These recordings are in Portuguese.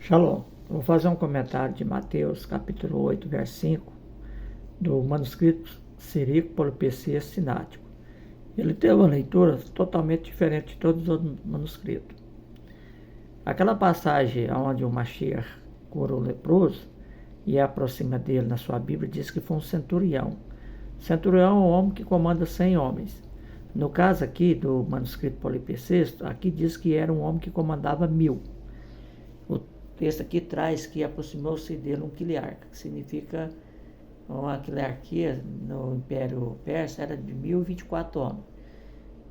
Shalom. Vou fazer um comentário de Mateus, capítulo 8, verso 5, do manuscrito Síriaco-Polipecês Sinático. Ele tem uma leitura totalmente diferente de todos os outros manuscritos. Aquela passagem onde o Mashiach curou o leproso e aproxima dele na sua Bíblia diz que foi um centurião. Centurião é um homem que comanda 100 homens. No caso aqui do manuscrito Polipecês, aqui diz que era um homem que comandava 1000. O texto aqui traz que aproximou-se dele um quiliarca, que significa uma quiliarquia no Império Persa era de 1024 homens.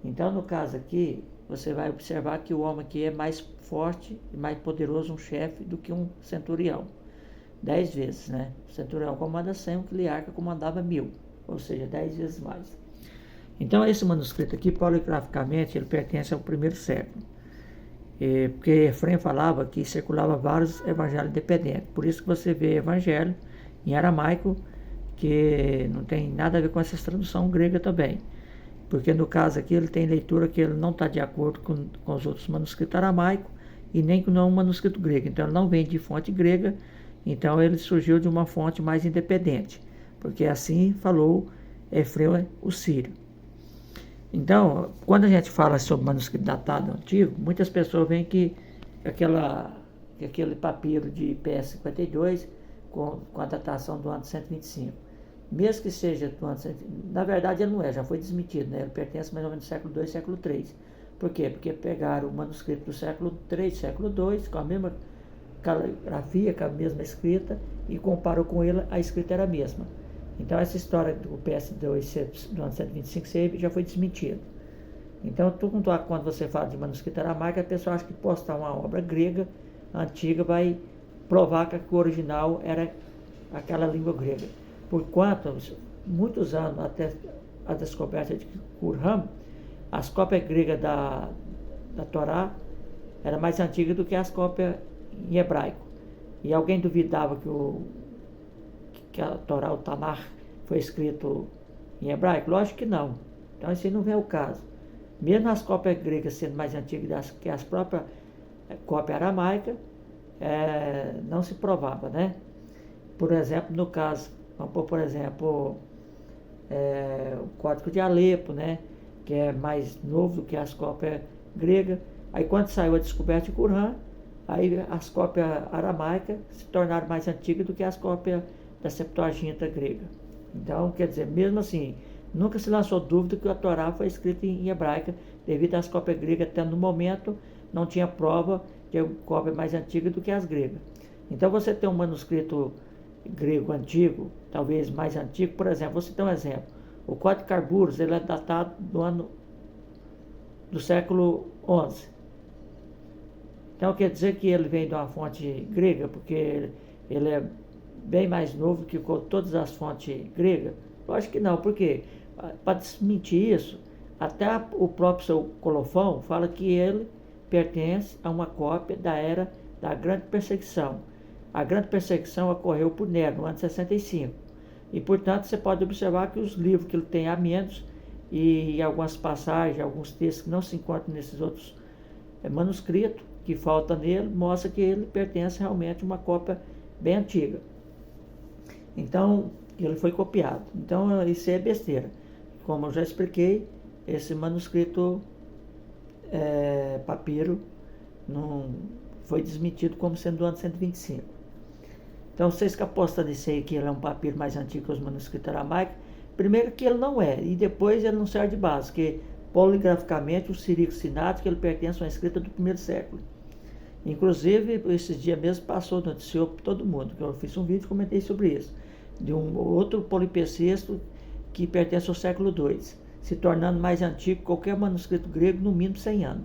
Então, no caso aqui, você vai observar que o homem aqui é mais forte e mais poderoso, um chefe, do que um centurião. 10 vezes, né? O centurião comanda 100, o quiliarca comandava 1000, ou seja, 10 vezes mais. Então, esse manuscrito aqui, poligraficamente, ele pertence ao primeiro século. Porque Efrem falava que circulava vários evangelhos independentes. Por isso que você vê evangelho em aramaico, que não tem nada a ver com essa tradução grega também. Porque no caso aqui ele tem leitura que ele não está de acordo com os outros manuscritos aramaicos e nem com um manuscrito grego. Então ele não vem de fonte grega, então ele surgiu de uma fonte mais independente. Porque assim falou Efrem, o sírio. Então, quando a gente fala sobre manuscrito datado antigo, muitas pessoas veem que aquele papiro de PS52 com a datação do ano 125. Mesmo que seja do ano 125, na verdade ele não é, já foi desmentido, né? Ele pertence mais ou menos ao século II, século III. Por quê? Porque pegaram o manuscrito do século III, século II, com a mesma caligrafia, com a mesma escrita, e comparou com ele, a escrita era a mesma. Então essa história do PS2 do ano 125 já foi desmentida. Então quando você fala de manuscrito aramaico, a pessoa acha que postar uma obra grega antiga vai provar que o original era aquela língua grega. Porquanto, muitos anos até a descoberta de Qumran, as cópias gregas da Torá eram mais antigas do que as cópias em hebraico. E alguém duvidava que a Torá, o Tanakh, foi escrito em hebraico? Lógico que não. Então isso não vem ao caso. Mesmo as cópias gregas sendo mais antigas que as próprias cópias aramaicas, não se provava, né? Por exemplo, no caso, vamos pôr, por exemplo, o Código de Alepo, né? Que é mais novo do que as cópias gregas. Aí quando saiu a descoberta de Qumran, aí as cópias aramaicas se tornaram mais antigas do que as cópias da Septuaginta grega. Então, quer dizer, mesmo assim, nunca se lançou dúvida que a Torá foi escrita em hebraica, devido às cópias gregas, até no momento não tinha prova de a cópia mais antiga do que as gregas. Então você tem um manuscrito grego antigo, talvez mais antigo, por exemplo, vou citar um exemplo. O Código de Carburos, ele é datado do século XI. Então quer dizer que ele vem de uma fonte grega, porque ele é bem mais novo que todas as fontes gregas? Lógico que não, porque para desmentir isso, até o próprio seu Colofão fala que ele pertence a uma cópia da era da Grande Perseguição. A Grande Perseguição ocorreu por Nero, no ano 65. E, portanto, você pode observar que os livros que ele tem a menos e algumas passagens, alguns textos que não se encontram nesses outros manuscritos, que falta nele, mostra que ele pertence realmente a uma cópia bem antiga. Então, ele foi copiado. Então, isso é besteira. Como eu já expliquei, esse manuscrito papiro não foi desmentido como sendo do ano 125. Então, vocês que apostam nisso aí, que ele é um papiro mais antigo que os manuscritos aramaicos, primeiro que ele não é, e depois ele não serve de base, porque poligraficamente o Síriaco Sinático ele pertence a uma escrita do primeiro século. Inclusive, esses dias mesmo noticiou para todo mundo, que eu fiz um vídeo e comentei sobre isso, de um outro Polipecês que pertence ao século II, se tornando mais antigo que qualquer manuscrito grego, no mínimo 100 anos.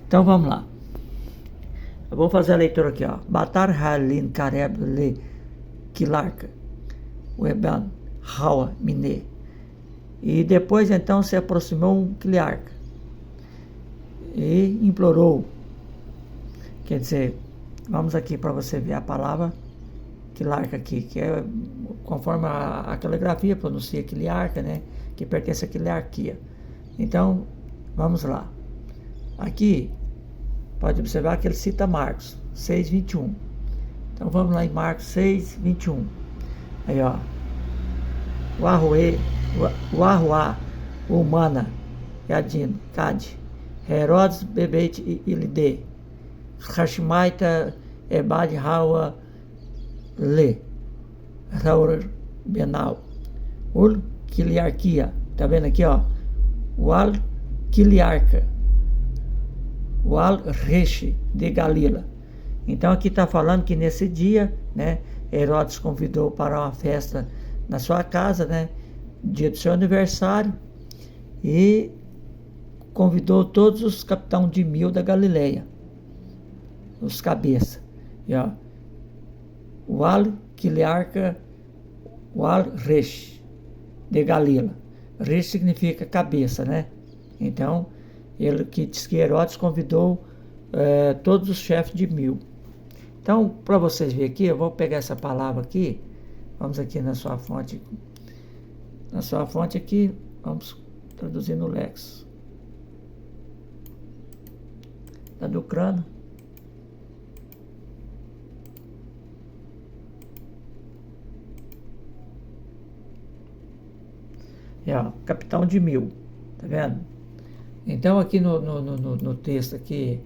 Então vamos lá. Eu vou fazer a leitura aqui, ó. Batar halin kareb le kilarka, weban hawa mine. E depois então se aproximou um quiliarca e implorou. Quer dizer, vamos aqui para você ver a palavra quilarca aqui, que é conforme a caligrafia pronuncia quiliarca, né? Que pertence à quiliarquia. Então, vamos lá. Aqui, pode observar que ele cita Marcos. 6, 21. Então vamos lá em Marcos 6, 21. Aí, ó. O Arruá, o Humana, Yadin, Cade, Herodes, Bebete e Ilide, Hashmaita, Ebad, Hawa, Le, Raur, Benal, Ul, Quiliarquia, tá vendo aqui, ó? Wal, Quiliarca, Wal, Reche, de Galila. Então aqui está falando que nesse dia, né, Herodes convidou para uma festa na sua casa, né, dia do seu aniversário, e convidou todos os capitães de 1000 da Galileia, os cabeças. E ó, Wal, Quiliarca, Wal, Resh, de Galila. Resh significa cabeça, né? Então, ele que diz que Herodes convidou todos os chefes de 1000. Então, para vocês verem aqui, eu vou pegar essa palavra aqui, vamos aqui na sua fonte. Na sua fonte aqui, vamos traduzir no Lex. Da do Crano. Capitão de 1000, tá vendo? Então aqui no texto aqui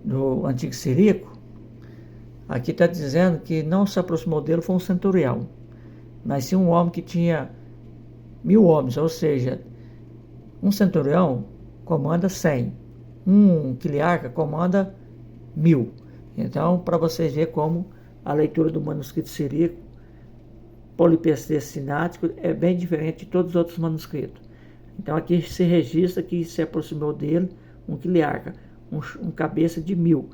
do Antigo Ciríaco, aqui está dizendo que não se aproximou dele foi um centurião, mas sim um homem que tinha 1000 homens, ou seja, um centurião comanda 100, um quiliarca comanda 1000. Então, para vocês verem como a leitura do manuscrito ciríaco polipectês sinático é bem diferente de todos os outros manuscritos. Então aqui se registra que se aproximou dele um quiliarca, um cabeça de 1000,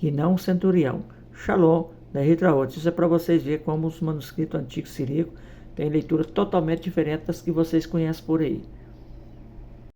e não um centurião. Shalom, da Ritraotes. Isso é para vocês verem como os manuscritos antigos siríacos têm leitura totalmente diferente das que vocês conhecem por aí.